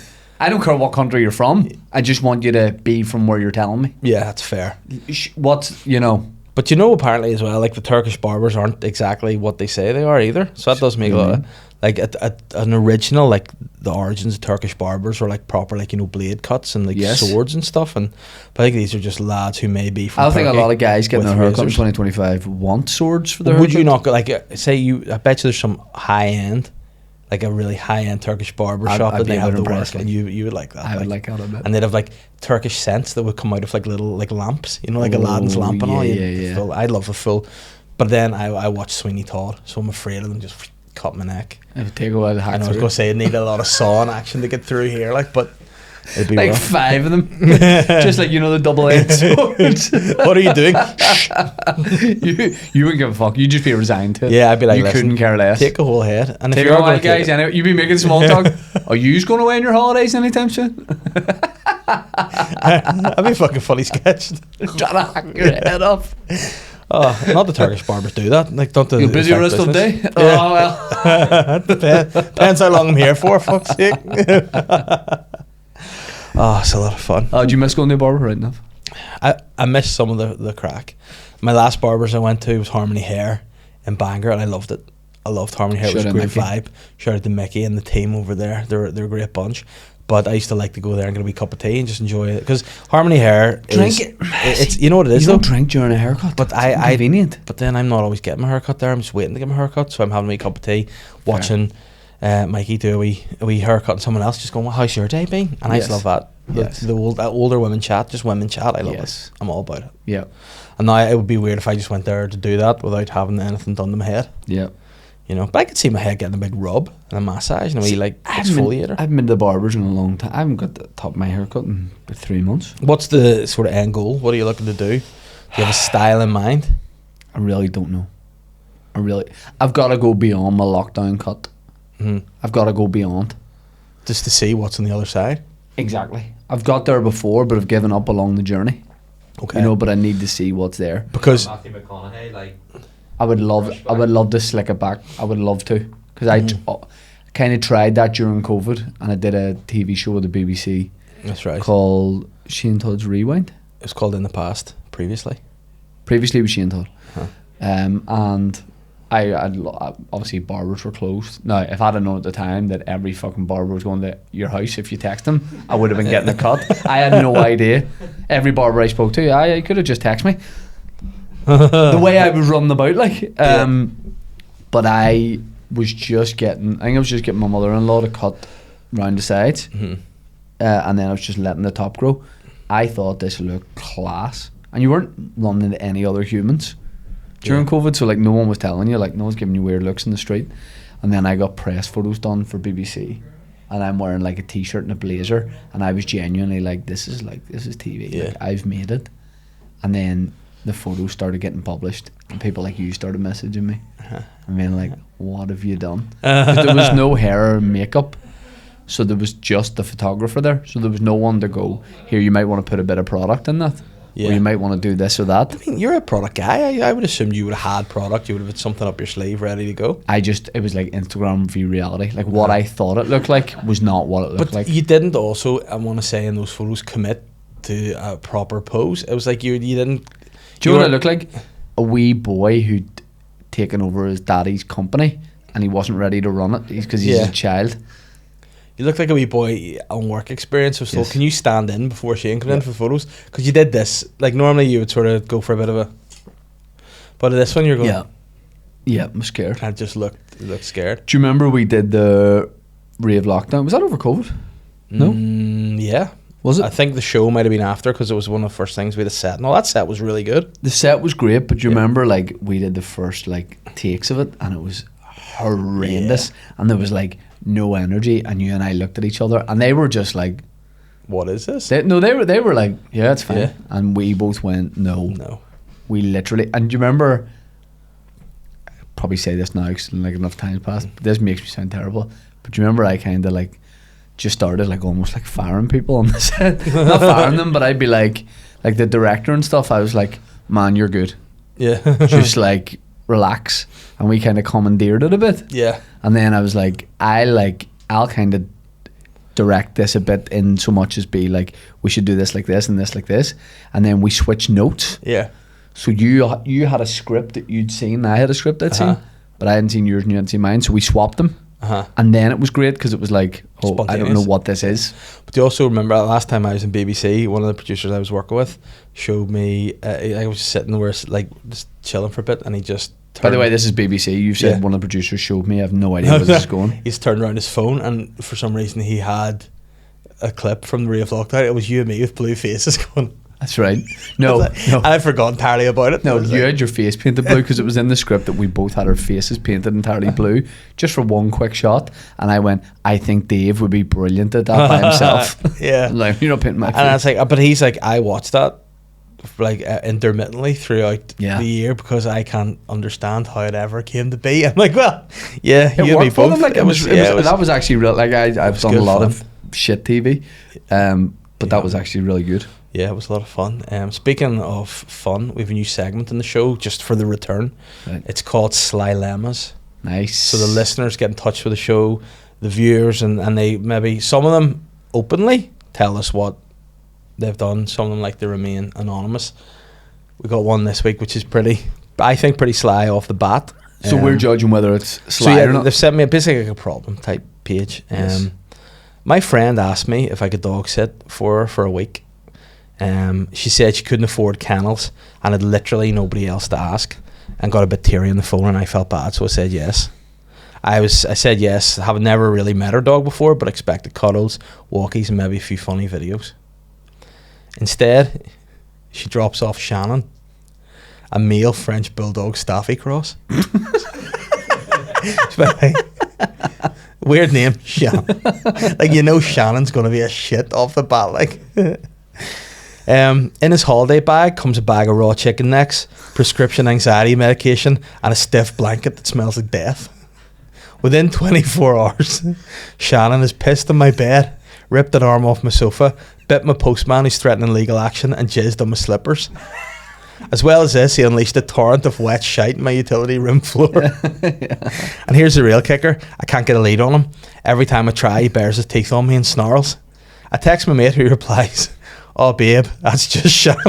I don't care what country you're from. I just want you to be from where you're telling me. Yeah, that's fair. What's But you know, apparently as well, like the Turkish barbers aren't exactly what they say they are either. So that does make a lot of, like an original, like the origins of Turkish barbers were like proper, like, you know, blade cuts and like Yes. swords and stuff. And but I think these are just lads who may be from I think a Turkey lot of guys getting with their haircut in razors. 2025 want swords for their Would you haircut. not go, like, say you? I bet you there's some high end, like a really high end Turkish barber shop I'd that be they have the impressed, work, and you would like that. I would like that a bit. And they'd have like Turkish scents that would come out of like little like lamps, you know, like Aladdin's Oh, lamp and all. yeah, You- yeah, yeah. full- I love the full, but then I watch Sweeney Todd, so I'm afraid of them just cut my neck. It would take a while to I hack know I was through. gonna say I need a lot of sawing action to get through here, like, but it'd be Like rough. 5 of them. Just like, the double-edged swords. What are you doing? you wouldn't give a fuck. You'd just be resigned to it. Yeah, I'd be like, you listen, couldn't care less. Take a whole head, and Take if a you're while, going guys. Anyway, you be making small talk. Are you going away on your holidays anytime soon? that'd be a fucking funny sketch. Trying to hack your head off. Oh, not the Turkish barbers do that. Like, don't do. You're busy the rest of the day? Yeah. Oh, well. Depends how long I'm here for fuck's sake. Oh, it's a lot of fun. Do you miss going to a barber right now? I missed some of the crack. My last barbers I went to was Harmony Hair in Bangor, and I loved it. I loved Harmony Hair. It was a Shout out great Mickey. vibe. Shout out to Mickey and the team over there. They're a great bunch. But I used to like to go there and get a wee cup of tea and just enjoy it, because Harmony Hair Drink is, it. It's, you know what it is You though. don't drink during a haircut. But It's I inconvenient. But then I'm not always getting my haircut there. I'm just waiting to get my haircut, so I'm having a wee cup of tea, watching Mikey do a wee haircut, and someone else just going, well, how's your day been? And I just Yes. love that. Yes. The older women chat, just women chat. I love Yes. it. I'm all about it. Yeah. And now it would be weird if I just went there to do that without having anything done to my head. Yeah. You know, but I could see my head getting a big rub and a massage and a wee like exfoliator. I haven't been to the barbers in a long time. I haven't got the top of my haircut in about 3 months. What's the sort of end goal? What are you looking to do? Do you have a style in mind? I really don't know. I've got to go beyond my lockdown cut. Mm-hmm. I've got to go beyond. Just to see what's on the other side. Exactly. I've got there before, but I've given up along the journey. Okay. But I need to see what's there. Because Matthew McConaughey, like, I would love to slick it back. I would love to, because I kind of tried that during COVID, and I did a TV show with the BBC that's right. called Shane Todd's Rewind. It was called In the Past previously. Previously it was Shane Todd. Huh. And obviously barbers were closed. Now, if I'd have known at the time that every fucking barber was going to your house if you text them, I would have been getting a cut. I had no idea. Every barber I spoke to, I could have just texted me. The way I was running about, like. But I was just getting my mother-in-law to cut round the sides, and then I was just letting the top grow. I thought this looked class, and you weren't running into any other humans during COVID, so like no one was telling you, like no one's giving you weird looks in the street. And then I got press photos done for BBC, and I'm wearing like a t-shirt and a blazer, and I was genuinely like, this is TV, like I've made it. And then the photos started getting published, and people like you started messaging me. I mean, like, what have you done? 'Cause there was no hair or makeup, so there was just the photographer there, so there was no one to go, here, you might want to put a bit of product in that, or you might want to do this or that. I mean, you're a product guy. I would assume you would have had product. You would have had something up your sleeve ready to go. It was like Instagram view reality. Like what I thought it looked like was not what it looked like. But you didn't also, I want to say, in those photos, commit to a proper pose. It was like you didn't. Do you know what I looked like? A wee boy who'd taken over his daddy's company and he wasn't ready to run it because he's a child. You look like a wee boy on work experience. So can you stand in before Shane comes in for photos? Because you did this. Like normally you would sort of go for a bit of a. But this one you're going. Yeah, I'm scared. I just look scared. Do you remember we did the rave lockdown? Was that over COVID? No. Yeah. Was it? I think the show might have been after because it was one of the first things we had a set. No, that set was really good. The set was great, but you remember like we did the first like takes of it and it was horrendous and there was like no energy and you and I looked at each other and they were just like, what is this? They were like, yeah, it's fine. And we both went, no. We literally, and do you remember, I'll probably say this now because like enough times passed, but this makes me sound terrible, but do you remember I kind of like just started like almost like firing people on the set. Not firing them, but I'd be like the director and stuff, I was like, man, you're good. Yeah. Just like relax. And we kind of commandeered it a bit. Yeah. And then I was like, I'll kind of direct this a bit in so much as be like, we should do this like this and this like this. And then we switched notes. Yeah. So you had a script that you'd seen, I had a script I'd seen, but I hadn't seen yours and you hadn't seen mine, so we swapped them. And then it was great because it was like, I don't know what this is. But do you also remember last time I was in BBC, one of the producers I was working with showed me, I was sitting where like just chilling for a bit and he just turned. By the way, this is BBC. You said one of the producers showed me. I have no idea where this is going. He's turned around his phone and for some reason he had a clip from the Rave Lockdown. It was you and me with blue faces going. That's right. No. And I forgot entirely about it. No, you had your face painted blue because it was in the script that we both had our faces painted entirely blue just for one quick shot. And I went, I think Dave would be brilliant at that by himself. Yeah. Like, you're not painting my face. And I was like, but he's like, I watched that like intermittently throughout the year because I can't understand how it ever came to be. I'm like, well, yeah, it you and me both. Like, that was actually real. Like I've done a lot of shit TV, but that was actually really good. Yeah, it was a lot of fun. Speaking of fun, we have a new segment in the show just for the return. Right. It's called Sly Lamas. Nice. So the listeners get in touch with the show, the viewers, and they maybe, some of them openly tell us what they've done. Some of them like to remain anonymous. We got one this week, which is pretty sly off the bat. So we're judging whether it's sly or not? They've sent me basically like a problem type page. Yes. My friend asked me if I could dog sit for her for a week. She said she couldn't afford kennels and had literally nobody else to ask and got a bit teary on the phone and I felt bad, so I said yes. I said yes, having never really met her dog before but expected cuddles, walkies and maybe a few funny videos. Instead, she drops off Shannon, a male French bulldog staffy cross. Weird name, Shannon. Like, you know Shannon's going to be a shit off the bat, like. In his holiday bag comes a bag of raw chicken necks, prescription anxiety medication, and a stiff blanket that smells like death. Within 24 hours, Shannon is pissed on my bed, ripped an arm off my sofa, bit my postman who's threatening legal action, and jizzed on my slippers. As well as this, he unleashed a torrent of wet shite in my utility room floor. And here's the real kicker. I can't get a lead on him. Every time I try, he bares his teeth on me and snarls. I text my mate who replies, "Oh babe, that's just Shannon."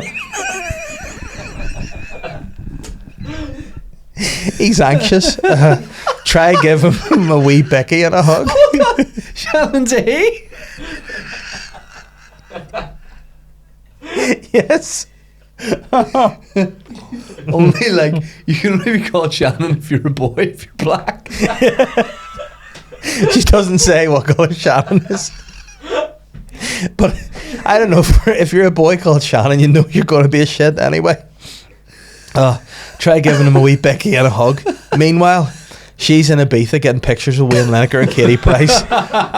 He's anxious. Try give him a wee Becky and a hug. Shannon's a he? Yes. Only like you can only be called Shannon if you're a boy, if you're black. She doesn't say what colour Shannon is. But I don't know, if you're a boy called Shannon, you know you're going to be a shit anyway. Try giving him a wee Becky and a hug. Meanwhile, she's in Ibiza getting pictures of Wayne Lineker and Katie Price,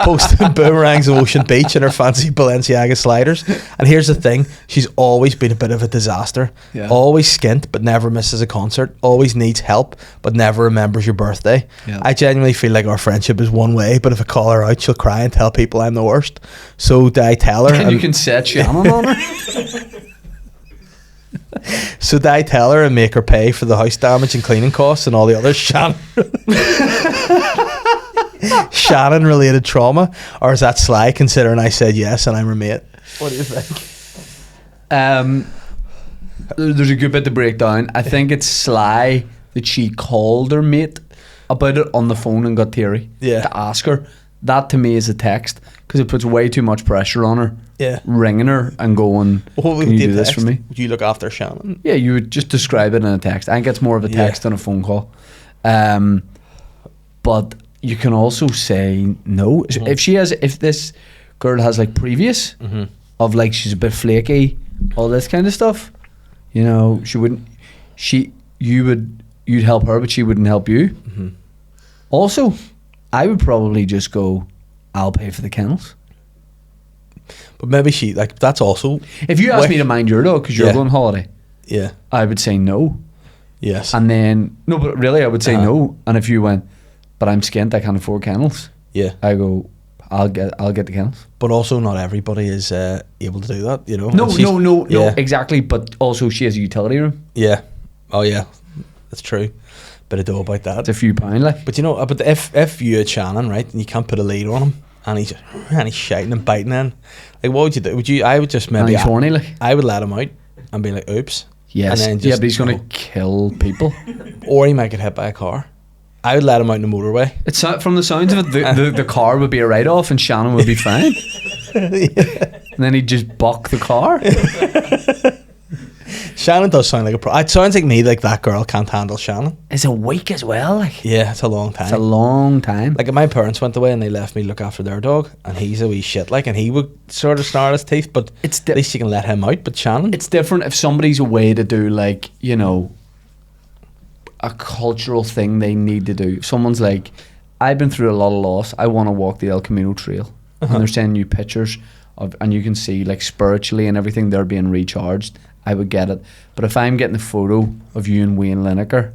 posting boomerangs of Ocean Beach and her fancy Balenciaga sliders. And here's the thing, she's always been a bit of a disaster. Yeah. Always skint, but never misses a concert. Always needs help, but never remembers your birthday. Yeah. I genuinely feel like our friendship is one way, but if I call her out, she'll cry and tell people I'm the worst. So do I tell her? And you can set Shannon on her. So do I tell her and make her pay for the house damage and cleaning costs and all the other Shannon related trauma, or is that Sly considering I said yes and I'm her mate? What do you think? There's a good bit to break down. I think it's Sly that she called her mate about it on the phone and got teary to ask her. That to me is a text, because it puts way too much pressure on her. Yeah. Ringing her and going, can you do this for me? Would you look after Shannon? Yeah, you would just describe it in a text. I think it's more of a text than a phone call. But you can also say no. If this girl has like previous of like she's a bit flaky, all this kind of stuff, you know, you'd help her, but she wouldn't help you. Also, I would probably just go, I'll pay for the kennels. But maybe she, like, that's also... If you asked me to mind your dog because you're going on holiday, I would say no. Yes. And then, no, but really I would say no. And if you went, but I'm skint, I can't afford kennels. Yeah. I go, I'll get the kennels. But also not everybody is able to do that, you know? No, exactly. But also she has a utility room. Yeah. Oh, yeah. That's true. Bit of dough about that. It's a few pound, like. But you know, but if you had Shannon, right, and you can't put a lead on him, and he's shouting and biting in, like, what would you do? I would just maybe... And he's horny, like. I would let him out and be like, oops. Yes. And then just, but he's going to kill people. Or he might get hit by a car. I would let him out in the motorway. It's from the sounds of it, the car would be a write-off and Shannon would be fine. And then he'd just buck the car. Shannon does sound like a pro. It sounds like me, like that girl can't handle Shannon. It's a week as well, like. Yeah, it's a long time. It's a long time. Like, my parents went away and they left me look after their dog, and he's a wee shit, like, and he would sort of snarl his teeth, but at least you can let him out. But Shannon, it's different if somebody's away to do, like, you know, a cultural thing they need to do. Someone's like, I've been through a lot of loss, I want to walk the El Camino Trail. And they're sending you pictures of, and you can see, like, spiritually and everything, they're being recharged. I would get it. But if I'm getting a photo of you and Wayne Lineker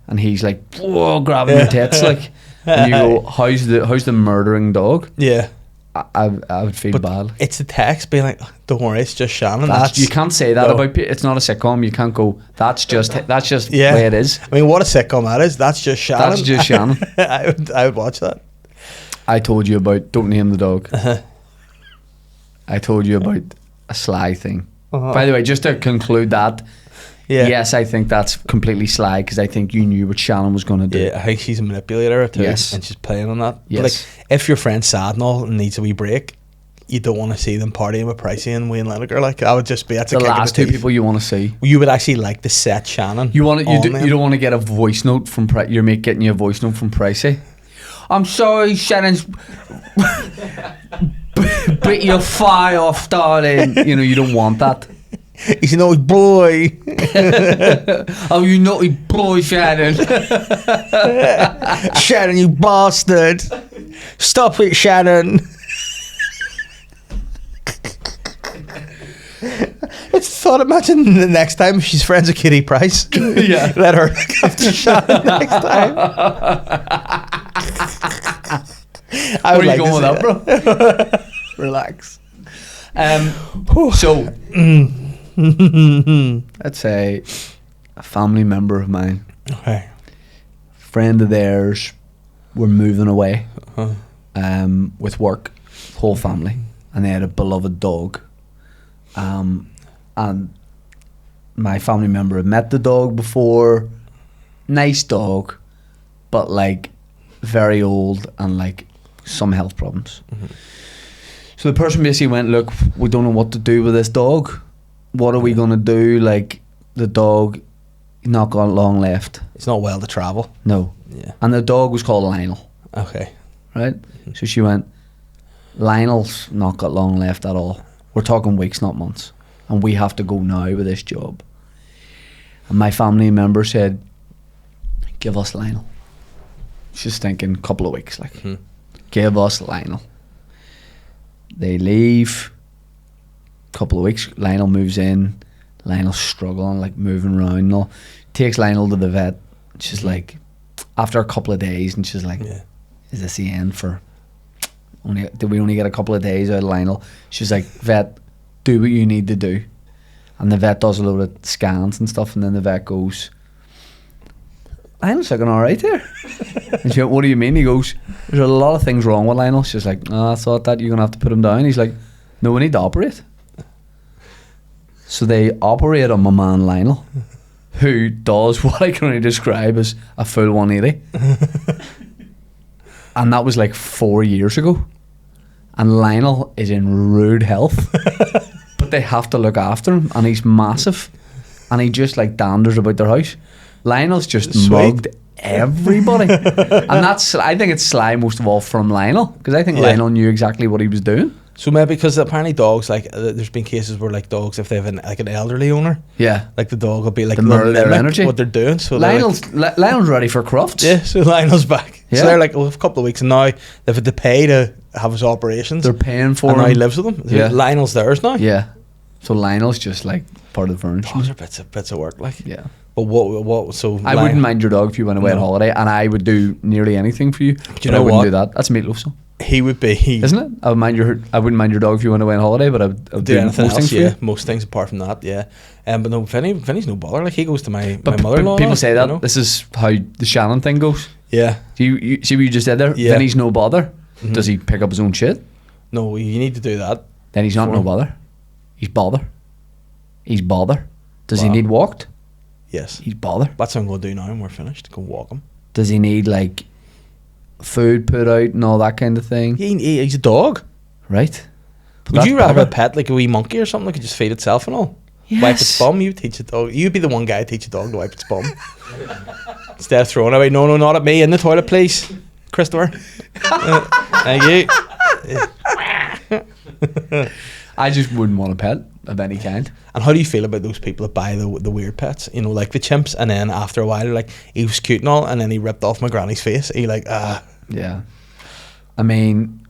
and he's like, whoa, grabbing your tits, like, and you go, how's the murdering dog? Yeah. I would feel bad. It's the text being like, don't worry, it's just Shannon. You can't say that about people. It's not a sitcom. You can't go, that's just the way it is. I mean, what a sitcom that is. That's just Shannon. That's just Shannon. I would watch that. I told you about, don't name the dog. I told you about a Sly thing. By the way, just to conclude that, yes, I think that's completely Sly, because I think you knew what Shannon was going to do. Yeah, I think she's a manipulator too, and she's playing on that. Yes. But like, if your friend's sad and all and needs a wee break, you don't want to see them partying with Pricey and Wayne Lineker. Like, I would just be, that's the a kick last in the two people you want to see. You would actually like to set Shannon. You don't want to get a voice note from your mate getting you a voice note from Pricey. I'm sorry, Shannon's bit your fire off, darling. You know, you don't want that. He's a naughty boy. Oh, you naughty boy, Shannon. Shannon, you bastard. Stop it, Shannon. Imagine the next time she's friends with Kitty Price. Yeah. Let her look after Shannon next time. Where are you going with that, bro? Relax. So, let's say a family member of mine, friend of theirs, were moving away with work, whole family, and they had a beloved dog. And my family member had met the dog before, nice dog, but like very old and like some health problems. So the person basically went, look, we don't know what to do with this dog. What are we gonna do? Like, the dog not got long left. It's not well to travel. No. Yeah. And the dog was called Lionel, Okay. right? So she went, Lionel's not got long left at all. We're talking weeks, not months. And we have to go now with this job. And my family member said, give us Lionel. She's thinking a couple of weeks, like, give us Lionel. They leave. Couple of weeks, Lionel moves in. Lionel's struggling, like moving around and all. Takes Lionel to the vet. She's like, after a couple of days, and she's like, is this the end for did we only get a couple of days out of Lionel? She's like, vet, do what you need to do. And the vet does a load of scans and stuff, and then the vet goes, Lionel's looking alright here. And she went, what do you mean? He goes, there's a lot of things wrong with Lionel. She's like, I thought that you're gonna have to put him down. He's like, no, we need to operate. So they operate on my man Lionel, who does what I can only describe as a full 180. And that was like 4 years ago. And Lionel is in rude health. But they have to look after him, and he's massive. And he just like danders about their house. Lionel's just mugged everybody. And that's, I think it's Sly most of all from Lionel, because I think Lionel knew exactly what he was doing. So maybe because apparently dogs, like there's been cases where like dogs, if they have an elderly owner, like the dog will be like the mirror their energy, what they're doing. So Lionel's ready for crufts. Yeah, so Lionel's back. So they're like, a couple of weeks, and now they've had to pay to have his operations. They're paying for and him. now he lives with them. Yeah. Lionel's theirs now. Yeah. So Lionel's just like part of the furniture. Dogs are bits of work, like. Yeah. But what? So I wouldn't mind your dog if you went away on holiday, and I would do nearly anything for you. Do you know I wouldn't what? do that. That's Meatloaf song. He would be, isn't it? I wouldn't mind your dog if you went away on holiday, but I would do anything most else. things for you. Most things apart from that. Yeah. But no, Vinny's no bother. Like he goes to my mother-in-law. People say that. You know? This is how the Shannon thing goes. Yeah. You see what you just said there? Yeah. Vinny's no bother. Does he pick up his own shit? No, you need to do that. Then he's not no bother. He's bother. He's bother. Does he need walked? Yes. He's bother. That's what I'm going to do now when we're finished. Go walk him. Does he need like food put out and all that kind of thing? He's a dog. Right. But would you rather have a pet like a wee monkey or something that could just feed itself and all? Yes. Wipe its bum? You teach a dog. You'd be the one guy to teach a dog to wipe its bum. Instead of throwing it away. No, not at me. In the toilet, please. Christopher. Thank you. I just wouldn't want a pet of any kind. And how do you feel about those people that buy the weird pets? You know, like the chimps, and then after a while, they're like, he was cute and all, and then he ripped off my granny's face. Are you like, Yeah. I mean,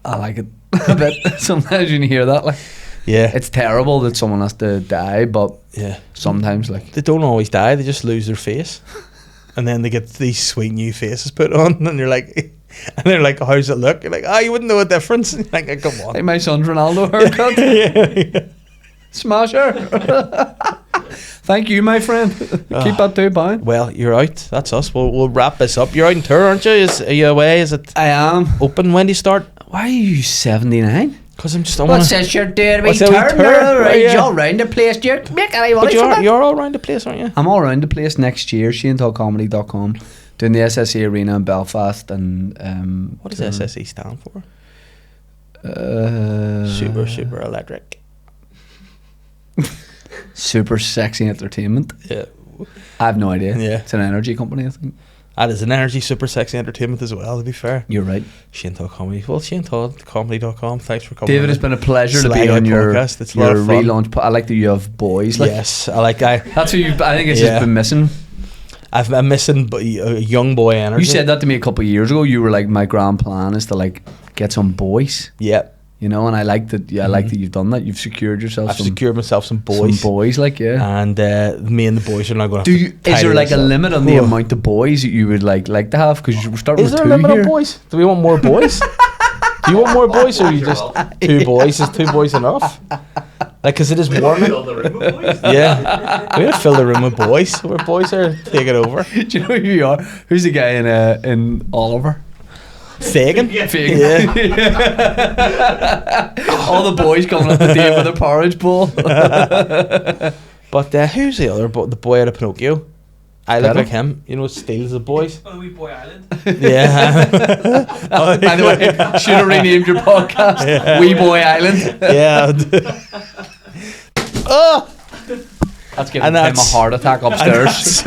I like it a bit. Sometimes when you hear that, like, yeah, it's terrible that someone has to die, but yeah, sometimes like they don't always die. They just lose their face, and then they get these sweet new faces put on, and they're like, how does it look? You're like, you wouldn't know a difference. You're like, come on. Like my son's Ronaldo haircut. yeah. Smasher. Thank you, my friend. Keep that £2. Well, you're out. That's us. We'll wrap this up. You're out on tour, aren't you? Are you away? Is it? I am. Open? When do you start? Why are you 79? Because I'm just. What's this you're doing? What's We that turn wee turn? right, Yeah. you're all round the place. You're making any money But from it. you're all around the place, aren't you? I'm all around the place next year. ShaneToddComedy.com. Doing the SSE Arena in Belfast and What does SSE stand for? Super electric. Super Sexy Entertainment. Yeah. I have no idea. Yeah. It's an energy company, I think. That is an energy super sexy entertainment as well, to be fair. You're right. Shane Todd Comedy. Well, ShaneToddComedy.com. Thanks for coming. David, it's been a pleasure to be on your podcast. It's a lot your of fun. relaunch. I like that you have boys. Like, Yes, that's what you. I think it's just been missing. I'm missing a young boy energy. You said that to me a couple of years ago. You were like, my grand plan is to like get some boys. Yeah. You know, and I like that. Yeah, I like that you've done that. You've secured yourself. I've secured myself some boys. Some boys, like And me and the boys are not going to. Is there like a limit on the amount of boys that you would like to have? Because we're starting Is with there two a limit here. on boys? Do we want more boys? Do you want more boys, or are you just two boys? Is two boys enough? Like, because it is warming. Fill the room with boys. Yeah, we're gonna fill the room with boys. Where boys are taking over. Do you know who you are? Who's the guy in Oliver? Fagin. Fagin. Yeah. All the boys coming up the day with a porridge bowl. But who's the other boy? The boy out of Pinocchio. I look Better. like him. You know, Steals the boys. Oh, Wee Boy Island. Yeah. By the way, should have renamed your podcast Yeah. Wee Boy Island. Yeah. Oh! That's giving And him a that's- heart attack upstairs.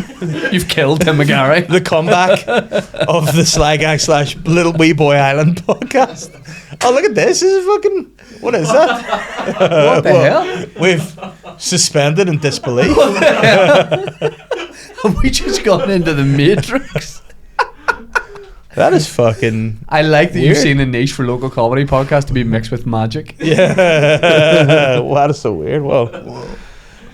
You've killed Tim McGarry. The comeback of the Sly Guy / Little Wee Boy Island podcast. Oh, look at this. This is fucking. What is that? What the hell? We've suspended in disbelief. Have we just gone into the Matrix? That is fucking. I like that Weird. you've seen a niche for local comedy podcast to be mixed with magic. Yeah. Wow, that is so weird. Whoa.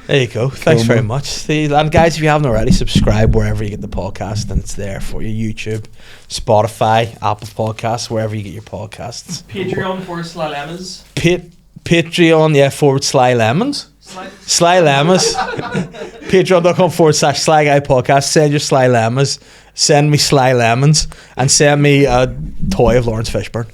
There you go. Thanks very much. And guys, if you haven't already, subscribe wherever you get the podcast, and it's there for you. YouTube, Spotify, Apple Podcasts, wherever you get your podcasts. Patreon for Sly-lemmas. Patreon, yeah, / Sly Lemons. Sly-lemmas. Patreon.com / Sly Guy Podcast. Send your Sly Lamas. Send me Sly Lemons. And send me a toy of Lawrence Fishburne.